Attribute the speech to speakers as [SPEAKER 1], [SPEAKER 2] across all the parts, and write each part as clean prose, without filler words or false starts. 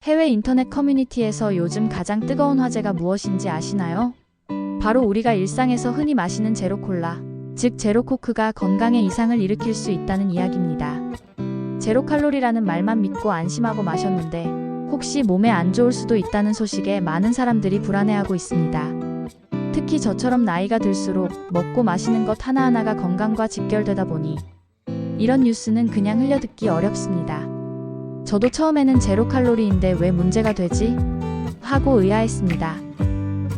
[SPEAKER 1] 해외 인터넷 커뮤니티에서 요즘 가장 뜨거운 화제가 무엇인지 아시나요? 바로 우리가 일상에서 흔히 마시는 제로콜라, 즉 제로코크가 건강에 이상을 일으킬 수 있다는 이야기입니다. 제로칼로리라는 말만 믿고 안심하고 마셨는데 혹시 몸에 안 좋을 수도 있다는 소식에 많은 사람들이 불안해하고 있습니다. 특히 저처럼 나이가 들수록 먹고 마시는 것 하나하나가 건강과 직결되다 보니 이런 뉴스는 그냥 흘려듣기 어렵습니다. 저도 처음에는 제로칼로리인데 왜 문제가 되지? 하고 의아했습니다.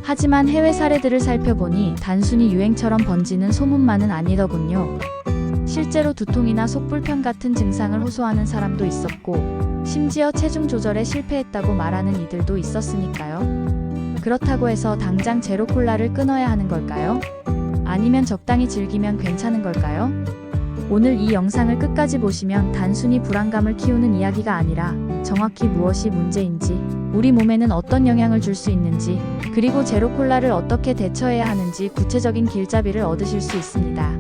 [SPEAKER 1] 하지만 해외 사례들을 살펴보니 단순히 유행처럼 번지는 소문만은 아니더군요. 실제로 두통이나 속불편 같은 증상을 호소하는 사람도 있었고 심지어 체중 조절에 실패했다고 말하는 이들도 있었으니까요. 그렇다고 해서 당장 제로콜라를 끊어야 하는 걸까요? 아니면 적당히 즐기면 괜찮은 걸까요? 오늘 이 영상을 끝까지 보시면 단순히 불안감을 키우는 이야기가 아니라 정확히 무엇이 문제인지, 우리 몸에는 어떤 영향을 줄 수 있는지, 그리고 제로콜라를 어떻게 대처해야 하는지 구체적인 길잡이를 얻으실 수 있습니다.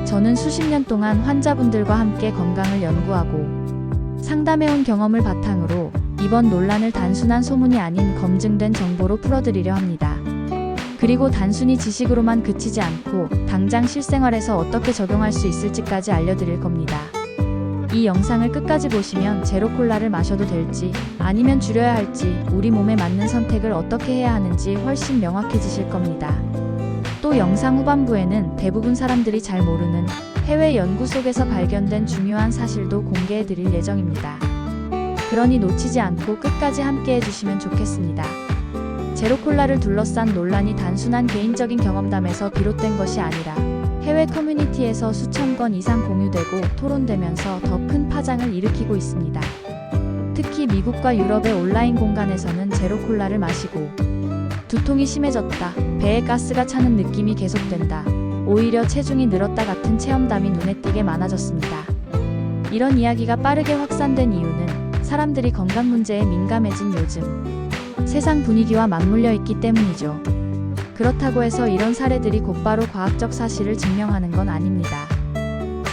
[SPEAKER 1] 저는 수십 년 동안 환자분들과 함께 건강을 연구하고 상담해온 경험을 바탕으로 이번 논란을 단순한 소문이 아닌 검증된 정보로 풀어드리려 합니다. 그리고 단순히 지식으로만 그치지 않고 당장 실생활에서 어떻게 적용할 수 있을지까지 알려드릴 겁니다. 이 영상을 끝까지 보시면 제로콜라를 마셔도 될지 아니면 줄여야 할지, 우리 몸에 맞는 선택을 어떻게 해야 하는지 훨씬 명확해지실 겁니다. 또 영상 후반부에는 대부분 사람들이 잘 모르는 해외 연구 속에서 발견된 중요한 사실도 공개해드릴 예정입니다. 그러니 놓치지 않고 끝까지 함께 해주시면 좋겠습니다. 제로콜라를 둘러싼 논란이 단순한 개인적인 경험담에서 비롯된 것이 아니라 해외 커뮤니티에서 수천 건 이상 공유되고 토론되면서 더 큰 파장을 일으키고 있습니다. 특히 미국과 유럽의 온라인 공간에서는 제로콜라를 마시고 두통이 심해졌다, 배에 가스가 차는 느낌이 계속된다, 오히려 체중이 늘었다 같은 체험담이 눈에 띄게 많아졌습니다. 이런 이야기가 빠르게 확산된 이유는 사람들이 건강 문제에 민감해진 요즘 세상 분위기와 맞물려 있기 때문이죠. 그렇다고 해서 이런 사례들이 곧바로 과학적 사실을 증명하는 건 아닙니다.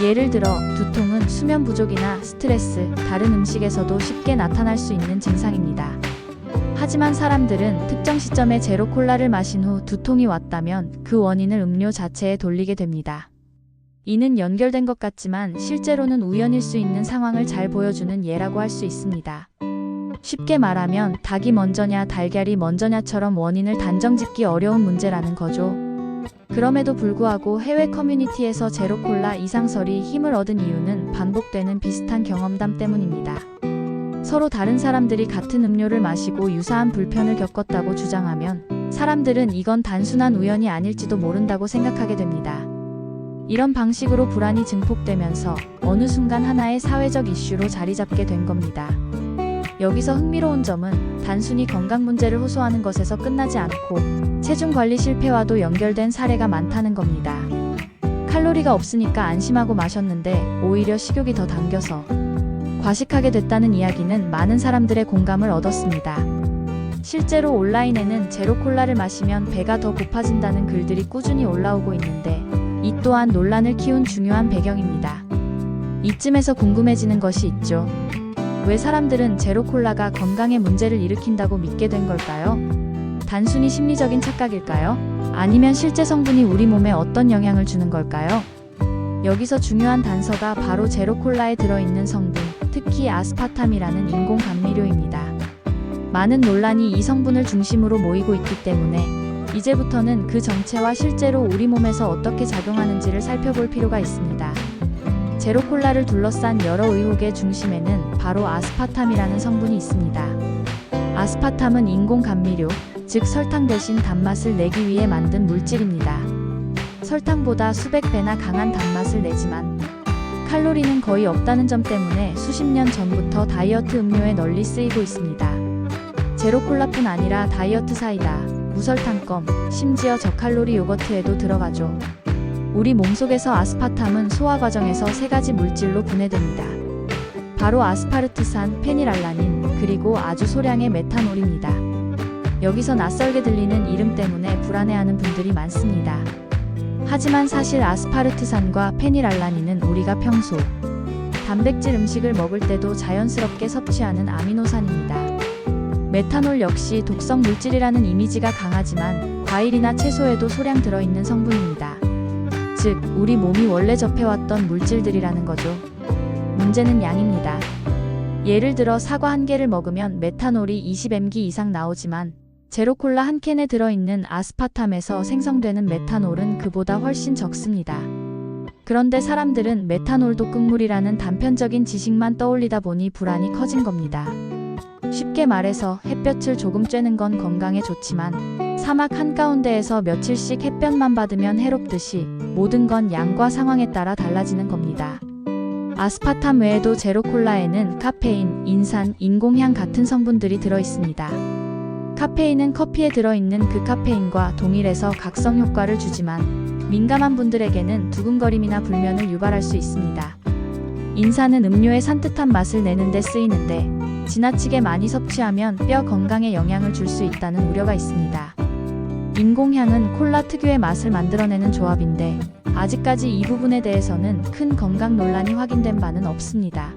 [SPEAKER 1] 예를 들어 두통은 수면 부족이나 스트레스, 다른 음식에서도 쉽게 나타날 수 있는 증상입니다. 하지만 사람들은 특정 시점에 제로콜라를 마신 후 두통이 왔다면 그 원인을 음료 자체에 돌리게 됩니다. 이는 연결된 것 같지만 실제로는 우연일 수 있는 상황을 잘 보여주는 예라고 할 수 있습니다. 쉽게 말하면 닭이 먼저냐 달걀이 먼저냐처럼 원인을 단정짓기 어려운 문제라는 거죠. 그럼에도 불구하고 해외 커뮤니티에서 제로콜라 이상설이 힘을 얻은 이유는 반복되는 비슷한 경험담 때문입니다. 서로 다른 사람들이 같은 음료를 마시고 유사한 불편을 겪었다고 주장하면 사람들은 이건 단순한 우연이 아닐지도 모른다고 생각하게 됩니다. 이런 방식으로 불안이 증폭되면서 어느 순간 하나의 사회적 이슈로 자리 잡게 된 겁니다. 여기서 흥미로운 점은 단순히 건강 문제를 호소하는 것에서 끝나지 않고 체중 관리 실패와도 연결된 사례가 많다는 겁니다. 칼로리가 없으니까 안심하고 마셨는데 오히려 식욕이 더 당겨서 과식하게 됐다는 이야기는 많은 사람들의 공감을 얻었습니다. 실제로 온라인에는 제로콜라를 마시면 배가 더 고파진다는 글들이 꾸준히 올라오고 있는데 이 또한 논란을 키운 중요한 배경입니다. 이쯤에서 궁금해지는 것이 있죠. 왜 사람들은 제로콜라가 건강에 문제를 일으킨다고 믿게 된 걸까요? 단순히 심리적인 착각일까요? 아니면 실제 성분이 우리 몸에 어떤 영향을 주는 걸까요? 여기서 중요한 단서가 바로 제로콜라에 들어있는 성분, 특히 아스파탐이라는 인공 감미료입니다. 많은 논란이 이 성분을 중심으로 모이고 있기 때문에 이제부터는 그 정체와 실제로 우리 몸에서 어떻게 작용하는지를 살펴볼 필요가 있습니다. 제로콜라를 둘러싼 여러 의혹의 중심에는 바로 아스파탐이라는 성분이 있습니다. 아스파탐은 인공 감미료, 즉 설탕 대신 단맛을 내기 위해 만든 물질입니다. 설탕보다 수백 배나 강한 단맛을 내지만 칼로리는 거의 없다는 점 때문에 수십 년 전부터 다이어트 음료에 널리 쓰이고 있습니다. 제로콜라뿐 아니라 다이어트 사이다, 무설탕껌, 심지어 저칼로리 요거트에도 들어가죠. 우리 몸속에서 아스파탐은 소화 과정에서 세 가지 물질로 분해됩니다. 바로 아스파르트산, 페닐알라닌, 그리고 아주 소량의 메탄올입니다. 여기서 낯설게 들리는 이름 때문에 불안해하는 분들이 많습니다. 하지만 사실 아스파르트산과 페닐알라닌은 우리가 평소 단백질 음식을 먹을 때도 자연스럽게 섭취하는 아미노산입니다. 메탄올 역시 독성 물질이라는 이미지가 강하지만 과일이나 채소에도 소량 들어있는 성분입니다. 즉, 우리 몸이 원래 접해왔던 물질들이라는 거죠. 문제는 양입니다. 예를 들어 사과 한 개를 먹으면 메탄올이 20mg 이상 나오지만 제로콜라 한 캔에 들어있는 아스파탐에서 생성되는 메탄올은 그보다 훨씬 적습니다. 그런데 사람들은 메탄올 독극물이라는 단편적인 지식만 떠올리다 보니 불안이 커진 겁니다. 쉽게 말해서 햇볕을 조금 쬐는 건 건강에 좋지만 사막 한가운데에서 며칠씩 햇볕만 받으면 해롭듯이 모든 건 양과 상황에 따라 달라지는 겁니다. 아스파탐 외에도 제로콜라에는 카페인, 인산, 인공향 같은 성분들이 들어있습니다. 카페인은 커피에 들어있는 그 카페인과 동일해서 각성 효과를 주지만 민감한 분들에게는 두근거림이나 불면을 유발할 수 있습니다. 인산은 음료의 산뜻한 맛을 내는 데 쓰이는데 지나치게 많이 섭취하면 뼈 건강에 영향을 줄 수 있다는 우려가 있습니다. 인공향은 콜라 특유의 맛을 만들어내는 조합인데 아직까지 이 부분에 대해서는 큰 건강 논란이 확인된 바는 없습니다.